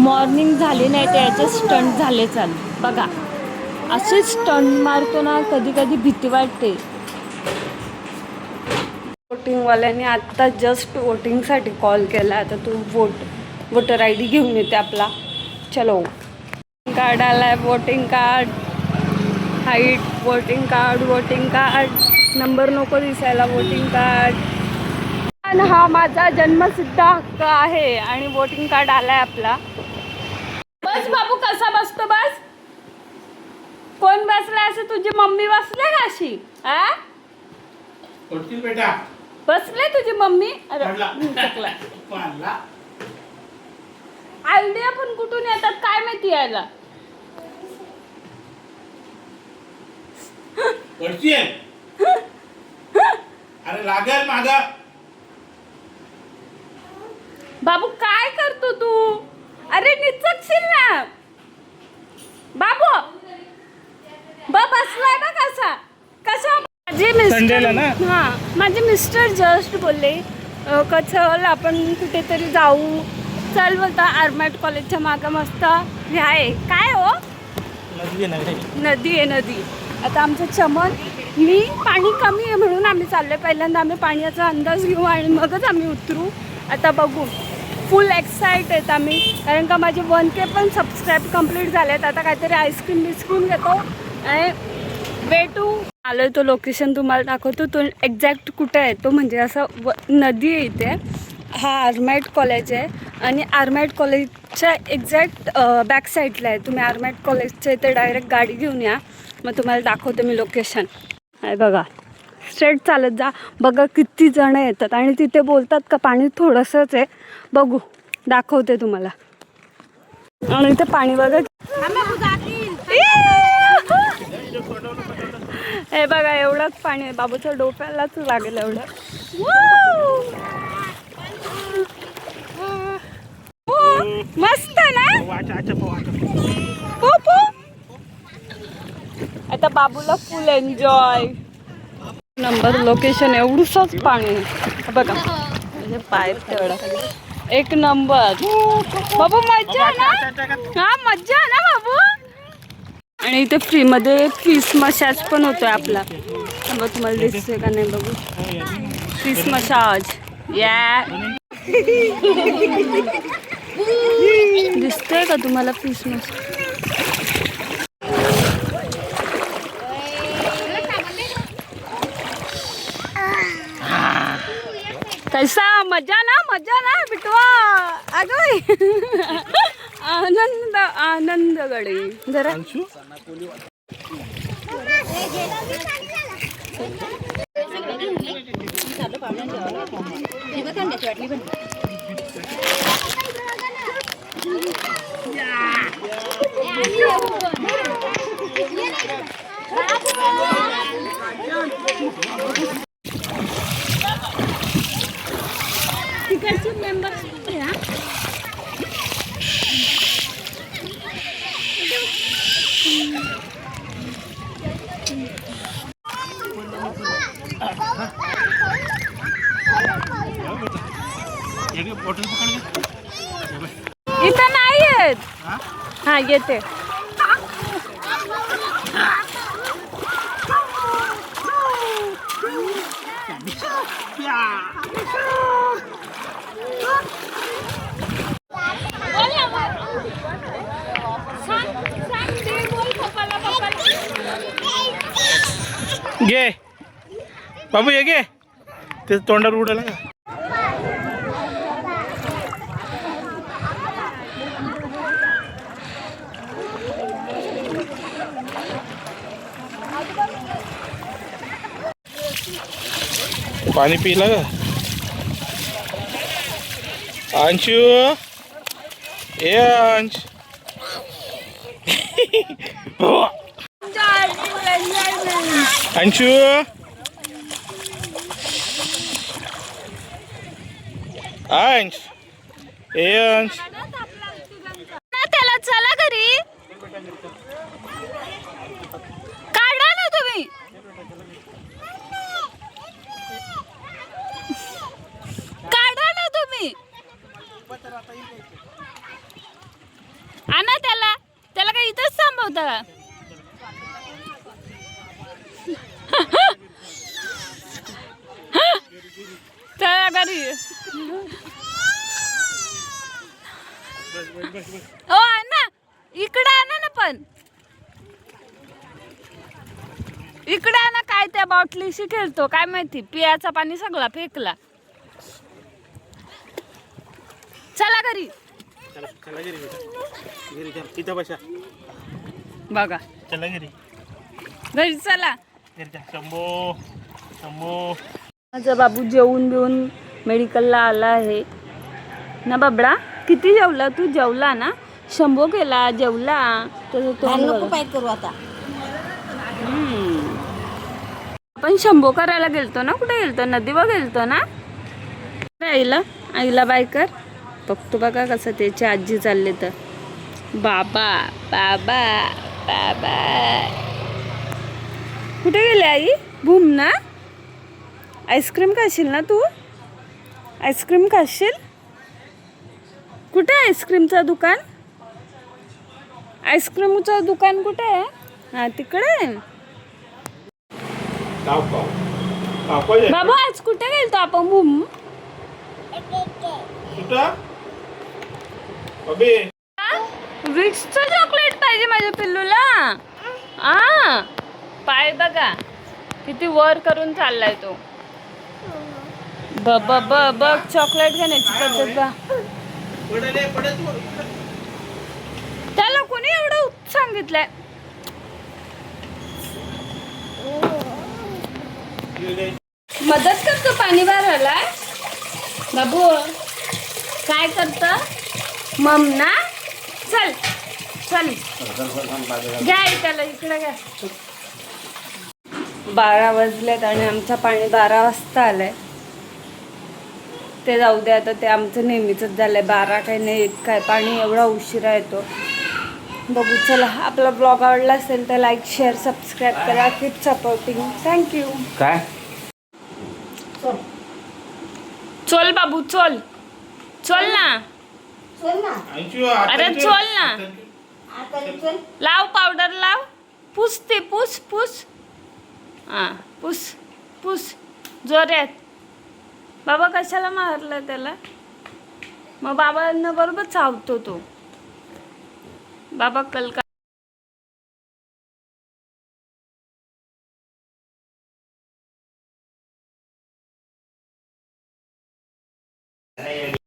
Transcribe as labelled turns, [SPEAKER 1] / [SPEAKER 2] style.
[SPEAKER 1] Morning झाली नाही तर याचे स्टंट झाले चालू बघा. असे स्टंट मारतो ना, कधी कधी भीती वाटते. वोटिंगवाल्याने आत्ता जस्ट वोटिंगसाठी कॉल केला. आता तू वोटर आय डी घेऊन येते आपला. चलो, कार्ड आलाय, voting card, height, voting card, number नको दिसायला, वोटिंग कार्ड. हा माझा जन्मसिद्ध हक्क आहे आणि वोटिंग कार्ड आलाय आपला. बस बाबू, कसा बसतो बस. कोण बसलाय? असं तुझी मम्मी बसले का अशी?
[SPEAKER 2] बेटा
[SPEAKER 1] बसले तुझी मम्मी. अरे आयडिया पण कुठून येतात काय माहिती यायला.
[SPEAKER 2] अरे लागेल माग.
[SPEAKER 1] बाबू काय करतो तू? अरे निचकशील ना बाबू. बसलाय ना कसा कसा. माझे मिस्टर, हा माझे मिस्टर जस्ट बोलले का चल आपण कुठेतरी जाऊ. चल बोलता आरमाट कॉलेजच्या मागं मस्त हे आहे. काय हो? नदी आहे नदी. आता आमचं चमन पाणी कमी आहे म्हणून आम्ही चाललोय. पहिल्यांदा आम्ही पाण्याचा अंदाज घेऊ आणि मगच आम्ही उतरू. आता बघू. फुल एक्साइट आहेत आम्ही, कारण का माझे 1K पण सबस्क्राईब कंप्लीट झाले आहेत. आता काहीतरी आईस्क्रीम घेतो आणि वेटू आलो. तो लोकेशन तुम्हाला दाखवतो. तो एक्झॅक्ट कुठं आहे तो, म्हणजे असं नदी आहे इथे. हा आरमाईट कॉलेज आहे आणि आरमाईट कॉलेजच्या एक्झॅक्ट बॅक साईडला आहे. तुम्ही आरमाईट कॉलेजच्या इथे डायरेक्ट गाडी घेऊन या, मग तुम्हाला दाखवते मी लोकेशन. आहे बघा, स्ट्रेट चालत जा. बघा किती जण येतात आणि तिथे बोलतात का पाणी थोडंसंच आहे. बघू, दाखवते तुम्हाला. आणि इथे पाणी बघा. हे बघा एवढंच पाणी आहे. बाबूच्या डोक्यालाच लागेल एवढं. मस्त ना. आता बाबूला फुल एन्जॉय. नंबर लोकेशन एवढंच पाणी बघा, म्हणजे पाय तेवढा. एक नंबर बाबू. मज्जा ना. हा मज्जा आहे ना बाबू. आणि इथे फ्रीमध्ये फिश मसाज पण होतोय आपला. तुम्हाला दिसतोय का नाही बघू. फिश मसाज या दिसतोय का तुम्हाला फिश मसाज? कैसा मजा ना बिटवा. अगं आनंद आनंद गडे जरा. तिकडचे मेंबर इथं नाही आहेत. हा येते.
[SPEAKER 2] घे बाबू, ये घे. ते तोंडावर उडाला का. पाणी पिला का अंशू? ए अंश. अंशू अंश. ए अंश.
[SPEAKER 1] त्याला चला घरी. काढा ना तुम्ही. काढा ना तुम्ही. आणा त्याला, त्याला काय इथंच थांबवता का? चला घरी. हो आणा, इकडे आणा ना, पण इकडे आणा. काय त्या बॉटलीशी खेळतो काय माहिती, पियाचा पाणी सगळा फेकला. चला घरी.
[SPEAKER 2] चला घरी तिथं बसा.
[SPEAKER 1] बघा
[SPEAKER 2] चला घरी
[SPEAKER 1] चला.
[SPEAKER 2] शंभो शंभो.
[SPEAKER 1] माझा बाबू जेवून बिवून मेडिकलला आला आहे ना. बाबडा किती जेवला तू? जेवला ना? शंभो केला, जेवला.
[SPEAKER 3] करू आता.
[SPEAKER 1] आपण शंभो करायला गेलतो ना. कुठे गेलतो? नदीवर गेलतो ना. आईला बाय कर. बघतो बघा कसं त्याची आजी चालले तर. बाबा बाबा बाबा. कुठे गेले आई? भूम ना. आईस्क्रीम खाशील ना तू? आईस्क्रीम खाशील? कुठे आहे आईस्क्रीमचं दुकान? आईस्क्रीमचं दुकान कुठे आहे? हा तिकडे. बाबू आज कुठे गेलतो आपण? भूम विक्सचं चॉकलेट पाहिजे माझ्या पिल्लूला. पाय बघा किती वर करून चाललाय तो. बघ चॉकलेट घेण्याची पद्धत बा. त्याला कोणी एवढं सांगितलंय? मदत करतो पाणी भरायला. बाबू काय करत? मम ना. चल चल घ्या त्याला इकडे घ्या. 12 वाजलेत आणि आमचं पाणी 12 वाजता आलंय. ते जाऊ दे आता, ते आमचं नेहमीच झालंय. 12 काही नाही येत काय पाणी, एवढा उशिरा येतो. बघू चला. आपला ब्लॉग आवडला असेल तर लाईक शेअर सबस्क्राईब करा. Keep supporting. थँक्यू.
[SPEAKER 2] काय
[SPEAKER 1] चल बाबू चल ना. अरे चल ना. लाव पावडर लाव. पुस ते पुस पुस जोरात. बाबा कशाला मारलं त्याला? मग बाबांना बरोबर चावतो तो. बाबा कल